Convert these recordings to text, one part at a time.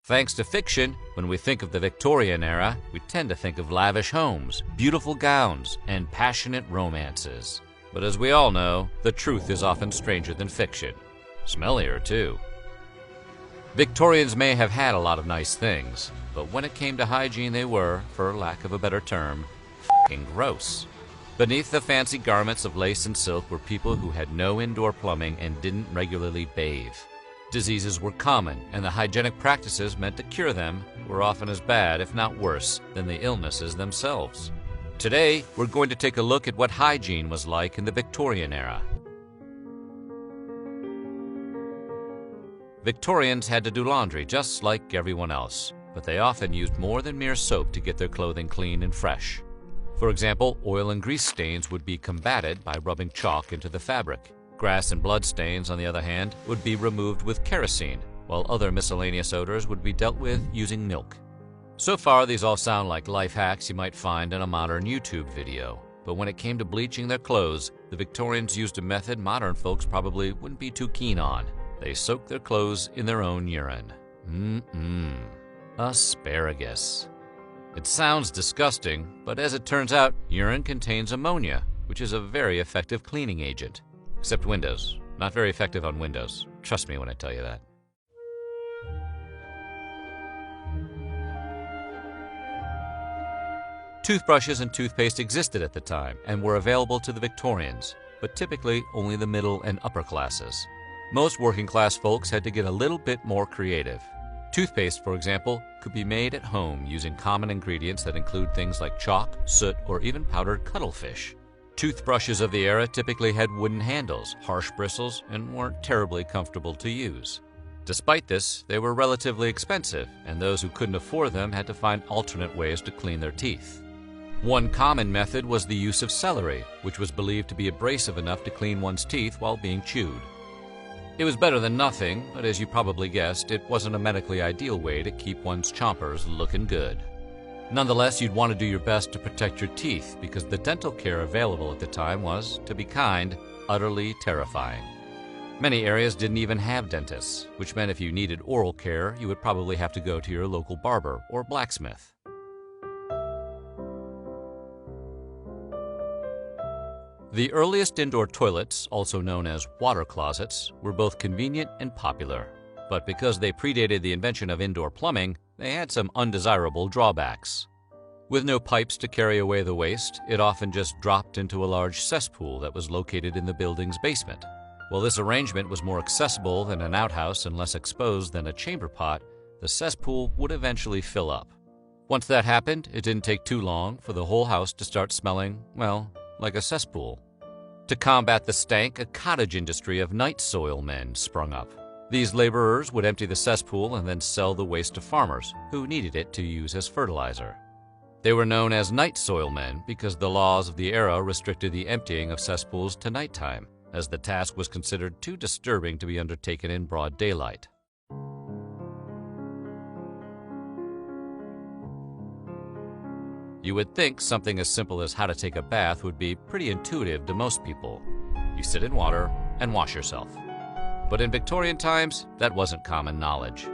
Thanks to fiction, when we think of the Victorian era, we tend to think of lavish homes, beautiful gowns, and passionate romances. But as we all know, the truth is often stranger than fiction. Smellier, too. Victorians may have had a lot of nice things, but when it came to hygiene they were, for lack of a better term, f***ing gross. Beneath the fancy garments of lace and silk were people who had no indoor plumbing and didn't regularly bathe. Diseases were common, and the hygienic practices meant to cure them were often as bad, if not worse, than the illnesses themselves. Today, we're going to take a look at what hygiene was like in the Victorian era. Victorians had to do laundry just like everyone else, but they often used more than mere soap to get their clothing clean and fresh. For example, oil and grease stains would be combated by rubbing chalk into the fabric. Grass and blood stains, on the other hand, would be removed with kerosene, while other miscellaneous odors would be dealt with using milk. So far, these all sound like life hacks you might find in a modern YouTube video. But when it came to bleaching their clothes, the Victorians used a method modern folks probably wouldn't be too keen on. They soaked their clothes in their own urine. Asparagus. It sounds disgusting, but as it turns out, urine contains ammonia, which is a very effective cleaning agent. Except Windows. Not very effective on Windows. Trust me when I tell you that. Toothbrushes and toothpaste existed at the time and were available to the Victorians, but typically only the middle and upper classes. Most working class folks had to get a little bit more creative. Toothpaste, for example, could be made at home using common ingredients that include things like chalk, soot, or even powdered cuttlefish. Toothbrushes of the era typically had wooden handles, harsh bristles, and weren't terribly comfortable to use. Despite this, they were relatively expensive, and those who couldn't afford them had to find alternate ways to clean their teeth. One common method was the use of celery, which was believed to be abrasive enough to clean one's teeth while being chewed. It was better than nothing, but as you probably guessed, it wasn't a medically ideal way to keep one's chompers looking good. Nonetheless, you'd want to do your best to protect your teeth because the dental care available at the time was, to be kind, utterly terrifying. Many areas didn't even have dentists, which meant if you needed oral care, you would probably have to go to your local barber or blacksmith. The earliest indoor toilets, also known as water closets, were both convenient and popular. But because they predated the invention of indoor plumbing, they had some undesirable drawbacks. With no pipes to carry away the waste, it often just dropped into a large cesspool that was located in the building's basement. While this arrangement was more accessible than an outhouse and less exposed than a chamber pot, the cesspool would eventually fill up. Once that happened, it didn't take too long for the whole house to start smelling, well, like a cesspool. To combat the stank, a cottage industry of night soil men sprung up. These laborers would empty the cesspool and then sell the waste to farmers, who needed it to use as fertilizer. They were known as night soil men because the laws of the era restricted the emptying of cesspools to nighttime, as the task was considered too disturbing to be undertaken in broad daylight. You would think something as simple as how to take a bath would be pretty intuitive to most people. You sit in water and wash yourself. But in Victorian times, that wasn't common knowledge.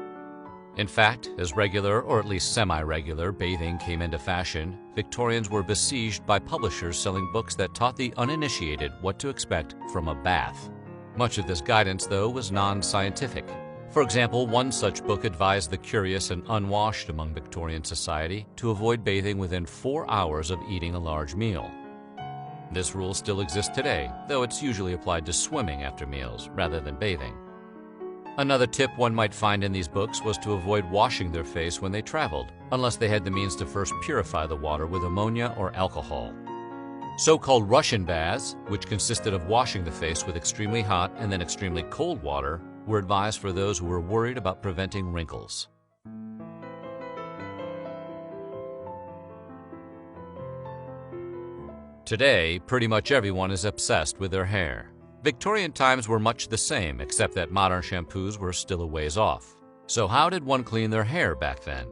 In fact, as regular or at least semi-regular bathing came into fashion, Victorians were besieged by publishers selling books that taught the uninitiated what to expect from a bath. Much of this guidance, though, was non-scientific. For example, one such book advised the curious and unwashed among Victorian society to avoid bathing within 4 hours of eating a large meal. This rule still exists today, though it's usually applied to swimming after meals rather than bathing. Another tip one might find in these books was to avoid washing their face when they traveled, unless they had the means to first purify the water with ammonia or alcohol. So-called Russian baths, which consisted of washing the face with extremely hot and then extremely cold water, were advised for those who were worried about preventing wrinkles. Today, pretty much everyone is obsessed with their hair. Victorian times were much the same, except that modern shampoos were still a ways off. So how did one clean their hair back then?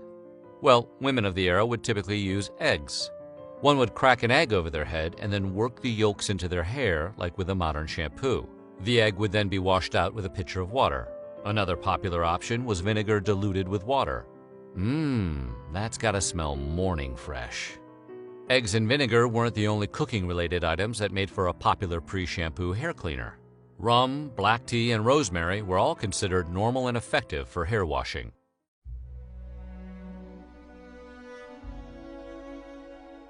Well, women of the era would typically use eggs. One would crack an egg over their head and then work the yolks into their hair like with a modern shampoo. The egg would then be washed out with a pitcher of water. Another popular option was vinegar diluted with water. That's gotta smell morning fresh. Eggs and vinegar weren't the only cooking-related items that made for a popular pre-shampoo hair cleaner. Rum, black tea, and rosemary were all considered normal and effective for hair washing.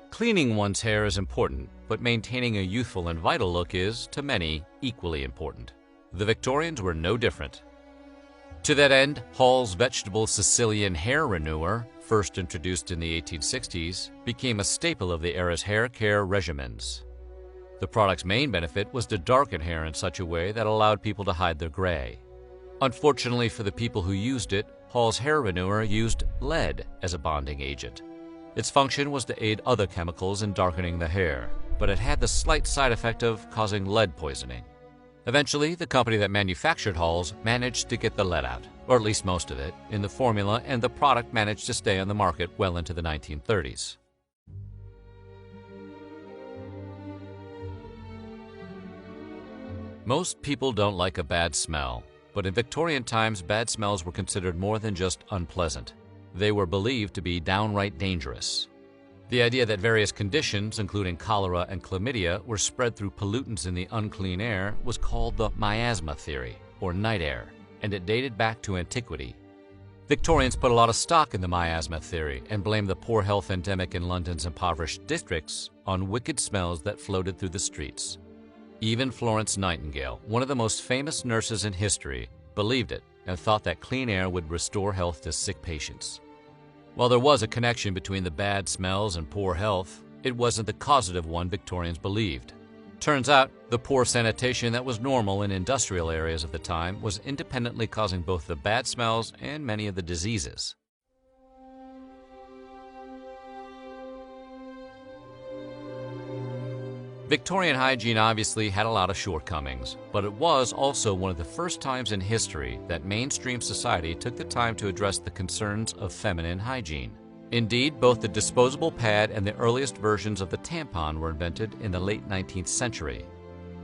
Cleaning one's hair is important, but maintaining a youthful and vital look is, to many, equally important. The Victorians were no different. To that end, Hall's Vegetable Sicilian Hair Renewer, first introduced in the 1860s, became a staple of the era's hair care regimens. The product's main benefit was to darken hair in such a way that allowed people to hide their gray. Unfortunately for the people who used it, Hall's Hair Renewer used lead as a bonding agent. Its function was to aid other chemicals in darkening the hair, but it had the slight side effect of causing lead poisoning. Eventually, the company that manufactured Hall's managed to get the lead out, or at least most of it, in the formula, and the product managed to stay on the market well into the 1930s. Most people don't like a bad smell, but in Victorian times, bad smells were considered more than just unpleasant. They were believed to be downright dangerous. The idea that various conditions, including cholera and chlamydia, were spread through pollutants in the unclean air was called the miasma theory, or night air, and it dated back to antiquity. Victorians put a lot of stock in the miasma theory and blamed the poor health endemic in London's impoverished districts on wicked smells that floated through the streets. Even Florence Nightingale, one of the most famous nurses in history, believed it and thought that clean air would restore health to sick patients. While there was a connection between the bad smells and poor health, it wasn't the causative one Victorians believed. Turns out, the poor sanitation that was normal in industrial areas of the time was independently causing both the bad smells and many of the diseases. Victorian hygiene obviously had a lot of shortcomings, but it was also one of the first times in history that mainstream society took the time to address the concerns of feminine hygiene. Indeed, both the disposable pad and the earliest versions of the tampon were invented in the late 19th century.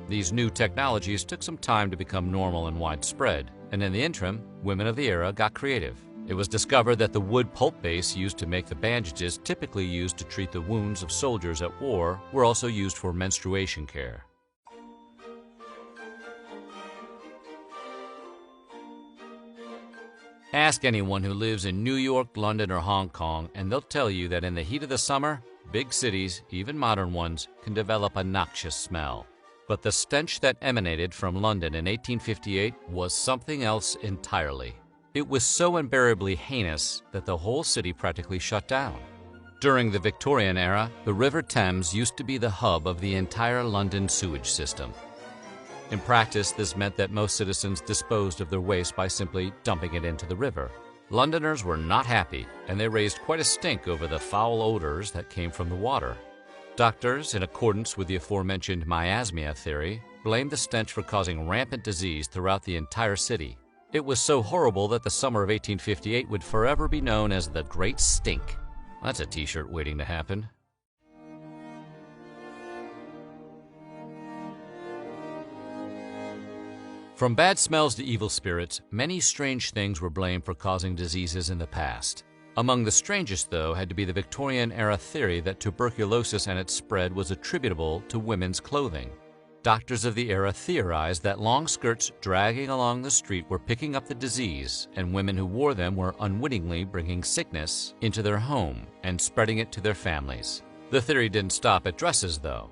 These new technologies took some time to become normal and widespread, and in the interim, women of the era got creative. It was discovered that the wood pulp base used to make the bandages typically used to treat the wounds of soldiers at war were also used for menstruation care. Ask anyone who lives in New York, London, or Hong Kong, and they'll tell you that in the heat of the summer, big cities, even modern ones, can develop a noxious smell. But the stench that emanated from London in 1858 was something else entirely. It was so unbearably heinous that the whole city practically shut down. During the Victorian era, the River Thames used to be the hub of the entire London sewage system. In practice, this meant that most citizens disposed of their waste by simply dumping it into the river. Londoners were not happy, and they raised quite a stink over the foul odors that came from the water. Doctors, in accordance with the aforementioned miasma theory, blamed the stench for causing rampant disease throughout the entire city. It was so horrible that the summer of 1858 would forever be known as the Great Stink. That's a t-shirt waiting to happen. From bad smells to evil spirits, many strange things were blamed for causing diseases in the past. Among the strangest, though, had to be the Victorian era theory that tuberculosis and its spread was attributable to women's clothing. Doctors of the era theorized that long skirts dragging along the street were picking up the disease, and women who wore them were unwittingly bringing sickness into their home and spreading it to their families. The theory didn't stop at dresses, though.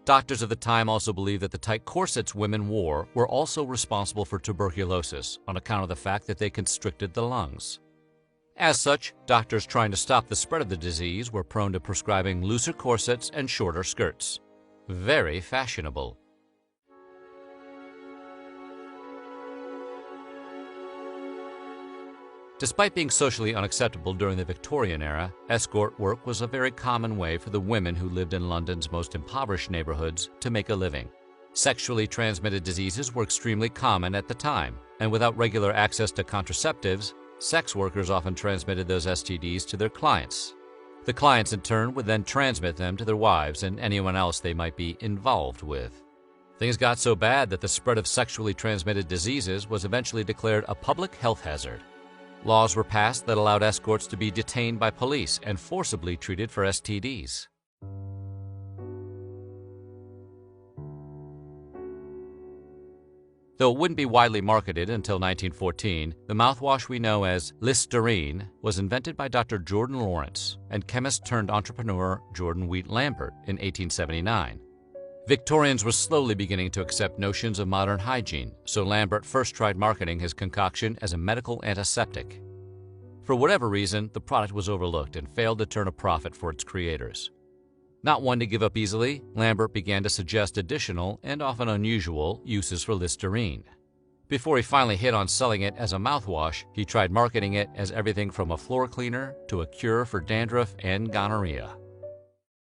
Doctors of the time also believed that the tight corsets women wore were also responsible for tuberculosis on account of the fact that they constricted the lungs. As such, doctors trying to stop the spread of the disease were prone to prescribing looser corsets and shorter skirts. Very fashionable. Despite being socially unacceptable during the Victorian era, escort work was a very common way for the women who lived in London's most impoverished neighborhoods to make a living. Sexually transmitted diseases were extremely common at the time, and without regular access to contraceptives, sex workers often transmitted those STDs to their clients. The clients, in turn, would then transmit them to their wives and anyone else they might be involved with. Things got so bad that the spread of sexually transmitted diseases was eventually declared a public health hazard. Laws were passed that allowed escorts to be detained by police and forcibly treated for STDs. Though it wouldn't be widely marketed until 1914, the mouthwash we know as Listerine was invented by Dr. Jordan Lawrence and chemist-turned-entrepreneur Jordan Wheat Lambert in 1879. Victorians were slowly beginning to accept notions of modern hygiene, so Lambert first tried marketing his concoction as a medical antiseptic. For whatever reason, the product was overlooked and failed to turn a profit for its creators. Not one to give up easily, Lambert began to suggest additional, and often unusual, uses for Listerine. Before he finally hit on selling it as a mouthwash, he tried marketing it as everything from a floor cleaner to a cure for dandruff and gonorrhea.